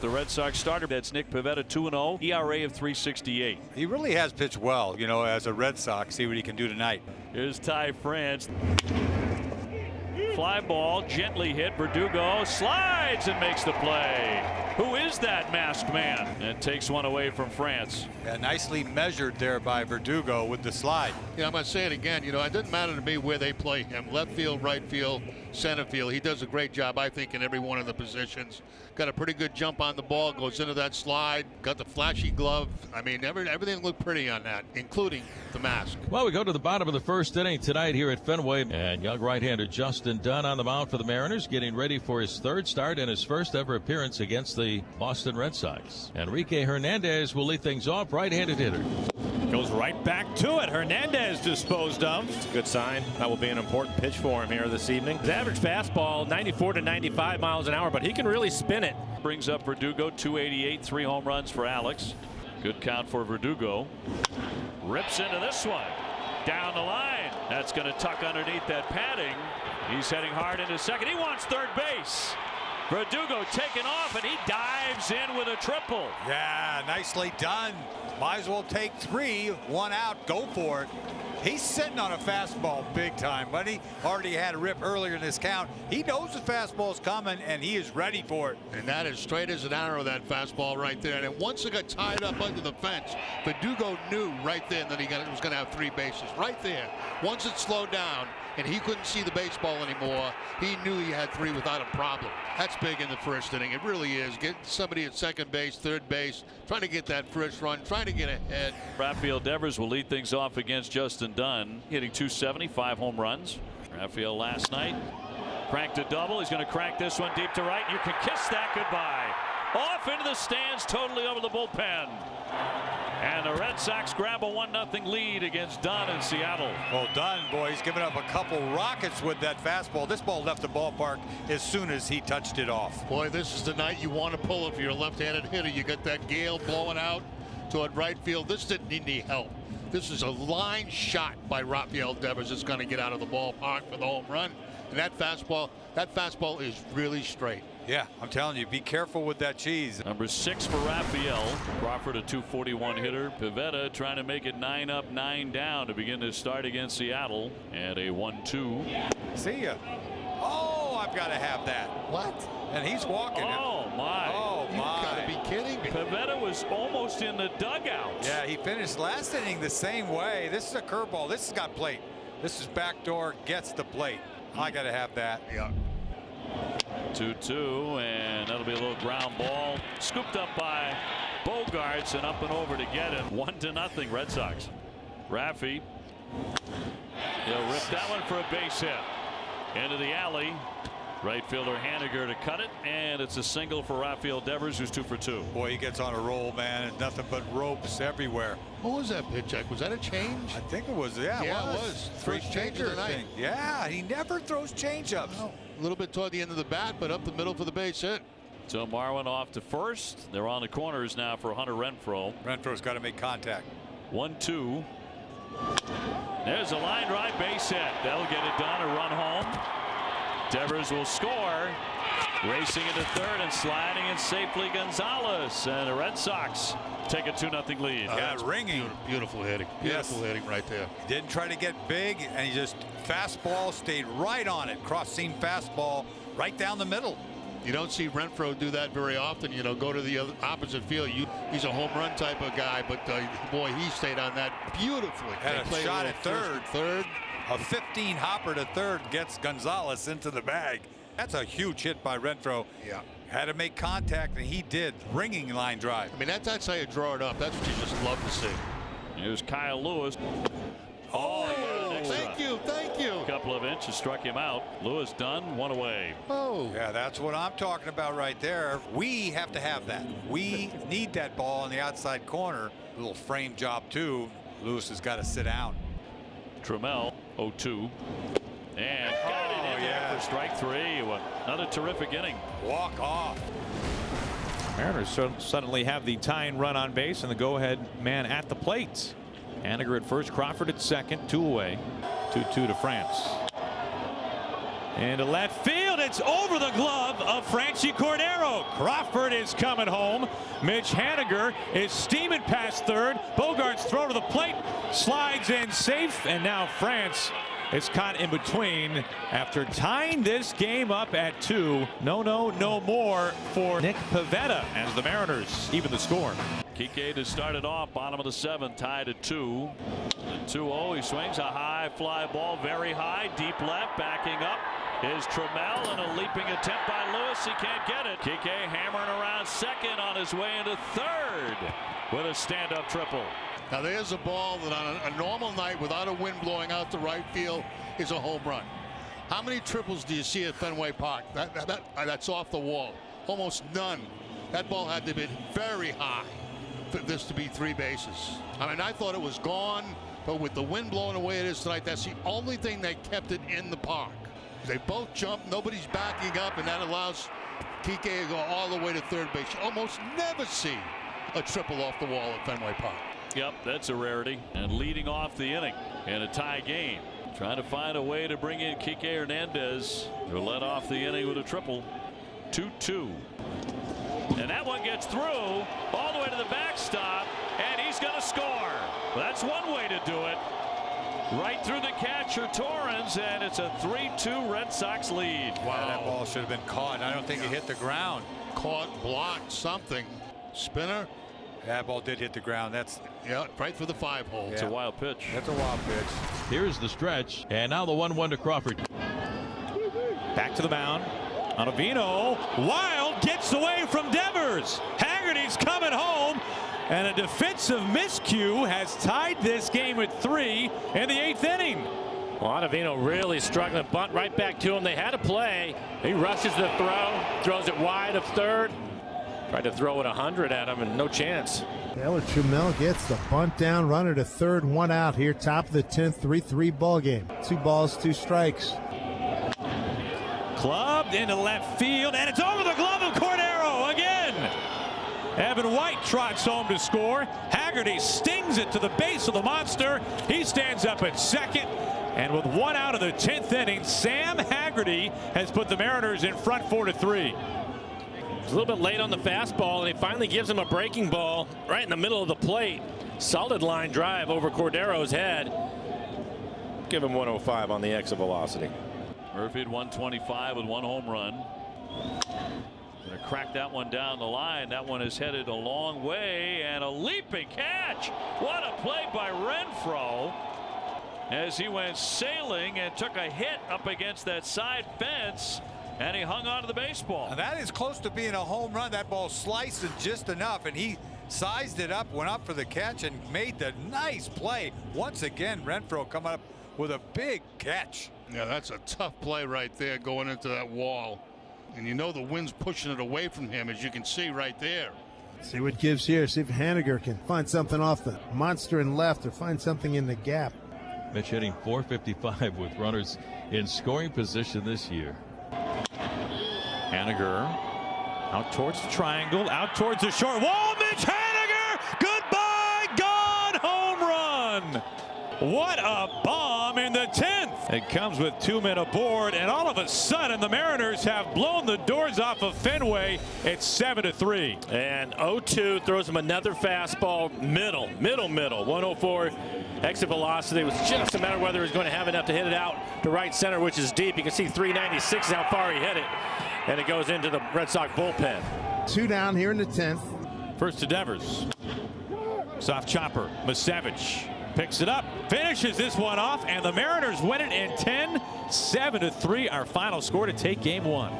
The Red Sox starter, that's Nick Pivetta, 2-0, ERA of 3.68. He really has pitched well, you know, as a Red Sox. See what he can do tonight. Here's Ty France. Fly ball, gently hit. Verdugo slides and makes the play. Who is that masked man? And takes one away from France. Yeah, nicely measured there by Verdugo with the slide. Yeah, I'm going to say it again. You know, it doesn't matter to me where they play him. Left field, right field, center field. He does a great job, I think, in every one of the positions. Got a pretty good jump on the ball, goes into that slide, got the flashy glove. I mean, everything looked pretty on that, including the mask. Well, we go to the bottom of the first inning tonight here at Fenway. And young right-hander Justin Dunn on the mound for the Mariners, getting ready for his third start and his first ever appearance against the Boston Red Sox. Enrique Hernandez will lead things off, right-handed hitter. Goes right back to it. Hernandez disposed of. It's a good sign. That will be an important pitch for him here this evening. His average fastball, 94 to 95 miles an hour, but he can really spin it. Brings up Verdugo, 288, 3 home runs for Alex. Good count for Verdugo. Rips into this one. Down the line. That's going to tuck underneath that padding. He's heading hard into second. He wants third base. Verdugo taking off, and he dives in with a triple. Yeah, nicely done. Might as well take 3, 1 out, go for it. He's sitting on a fastball big time, but he already had a rip earlier in this count. He knows the fastball's coming, and he is ready for it. And that is straight as an arrow, that fastball right there. And once it got tied up under the fence, Verdugo knew right then that he was going to have 3 bases. Right there. Once it slowed down and he couldn't see the baseball anymore, he knew he had 3 without a problem. That's big in the first inning. It really is. Get somebody at second base, third base, trying to get that first run, trying to get ahead. Rafael Devers will lead things off against Justin Dunn, hitting 270, 5 home runs. Rafael last night cranked a double. He's going to crank this one deep to right. You can kiss that goodbye. Off into the stands, totally over the bullpen. And the Red Sox grab a 1-0 lead against Dunn in Seattle. Well done, boy. He's given up a couple rockets with that fastball. This ball left the ballpark as soon as he touched it off. Boy, this is the night you want to pull if you're a left-handed hitter. You got that gale blowing out toward right field. This didn't need any help. This is a line shot by Rafael Devers that's going to get out of the ballpark for the home run. And that fastball is really straight. Yeah, I'm telling you, be careful with that cheese. Number 6 for Rafael. Crawford, a 241 hitter. Pivetta trying to make it 9 up, 9 down to begin to start against Seattle. And a 1-2. See ya. Oh, I've got to have that. What? And he's walking. Oh, my. Oh, You my. gotta be kidding me. Pivetta was almost in the dugout. Yeah, he finished last inning the same way. This is a curveball. This has got plate. This is backdoor, gets the plate. I got to have that. Yeah. 2-2, and that'll be a little ground ball scooped up by Bogarts and up and over to get him. 1-0 Red Sox. Raffy, he'll rip that one for a base hit into the alley. Right fielder Haniger to cut it, and it's a single for Rafael Devers, who's 2 for 2. Boy, he gets on a roll, man. And nothing but ropes everywhere. What was that pitch, Jack? Was that a change? I think it was. Yeah, it was. First change of the night. Yeah, he never throws changeups. No. A little bit toward the end of the bat, but up the middle for the base hit. So Marwin off to first. They're on the corners now for Hunter Renfroe. Renfroe's got to make contact. 1-2. There's a line drive base hit. That'll get it done. A run home. Devers will score. Racing into third and sliding in safely Gonzalez. And the Red Sox take a 2-0 lead. Yeah, ringing. Beautiful hitting. Beautiful hitting right there. Didn't try to get big, and he just fastball stayed right on it. Cross seam fastball right down the middle. You don't see Renfroe do that very often. You know, go to the opposite field. He's a home run type of guy, but boy, he stayed on that beautifully. Had a shot at third. Third. A 15 hopper to third gets Gonzalez into the bag. That's a huge hit by Renfroe. Yeah. Had to make contact, and he did. Ringing line drive. I mean, that's how you draw it up. That's what you just love to see. Here's Kyle Lewis. Oh, thank you. A couple of inches struck him out. Lewis done, 1 away. Oh. Yeah, that's what I'm talking about right there. We have to have that. We need that ball in the outside corner. A little frame job, too. Lewis has got to sit down. Trammell, 0-2. And got it in there for strike 3. Another terrific inning. Walk off. Mariners suddenly have the tying run on base and the go-ahead man at the plate. Haniger at first, Crawford at second, 2 away. 2-2 to France. And to left field, it's over the glove of Franchy Cordero. Crawford is coming home. Mitch Haniger is steaming past third. Bogart's throw to the plate, slides in safe, and now France is caught in between after tying this game up at 2. No more for Nick Pivetta as the Mariners even the score. Kincaid has started off bottom of the 7th, tied at 2. And 2-0. He swings a high fly ball, very high, deep left, backing up is Trammell, and a leaping attempt by Lewis. He can't get it. Kincaid hammering around second on his way into third with a stand-up triple. Now there's a ball that on a normal night without a wind blowing out to right field is a home run. How many triples do you see at Fenway Park? That's off the wall. Almost none. That ball had to be very high for this to be 3 bases. I mean, I thought it was gone, but with the wind blowing the way it is tonight, that's the only thing that kept it in the park. They both jump, nobody's backing up, and that allows Kincaid to go all the way to third base. You almost never see a triple off the wall at Fenway Park. Yep, that's a rarity. And leading off the inning in a tie game. Trying to find a way to bring in Kike Hernandez, who led off the inning with a triple. 2-2. And that one gets through all the way to the backstop, and he's going to score. Well, that's one way to do it. Right through the catcher, Torrens, and it's a 3-2 Red Sox lead. Wow, that ball should have been caught. I don't think it hit the ground. Caught, blocked, something. Spinner. That ball did hit the ground. That's right for the 5-hole. It's a wild pitch. That's a wild pitch. Here's the stretch, and now the 1-1 to Crawford. Back to the mound. Ottavino, Wild gets away from Devers. Haggerty's coming home, and a defensive miscue has tied this game at 3 in the 8th inning. Well, Ottavino really struggling. Bunt right back to him. They had a play. He rushes the throw, throws it wide of third. Tried to throw it 100 at him, and no chance. Taylor Trammell gets the bunt down, runner to third, 1 out here, top of the 10th, 3-3 ball game. 2 balls, 2 strikes. Clubbed into left field, and it's over the glove of Cordero again. Evan White trots home to score. Haggerty stings it to the base of the monster. He stands up at second, and with 1 out of the 10th inning, Sam Haggerty has put the Mariners in front 4-3. A little bit late on the fastball, and he finally gives him a breaking ball right in the middle of the plate. Solid line drive over Cordero's head. Give him 105 on the exit velocity. Murphy at 125 with 1 home run. Gonna crack that one down the line. That one is headed a long way, and a leaping catch. What a play by Renfroe as he went sailing and took a hit up against that side fence. And he hung on to the baseball. And that is close to being a home run. That ball sliced it just enough, and he sized it up, went up for the catch, and made the nice play. Once again, Renfroe coming up with a big catch. Yeah, that's a tough play right there going into that wall. And you know the wind's pushing it away from him, as you can see right there. See what gives here. See if Haniger can find something off the monster in left or find something in the gap. Mitch hitting .455 with runners in scoring position this year. Haniger out towards the triangle, out towards the short wall. Mitch Haniger, goodbye, gone, home run. What a bomb in the 10th. It comes with 2 men aboard, and all of a sudden the Mariners have blown the doors off of Fenway. It's 7-3. And 0-2 throws him another fastball, middle. 104 exit velocity. It was just a matter of whether he was going to have enough to hit it out to right center, which is deep. You can see 396 is how far he hit it. And it goes into the Red Sox bullpen. 2 down here in the 10th. First to Devers. Soft chopper. Misevich picks it up, finishes this one off, and the Mariners win it in 10. 7-3, our final score to take game 1.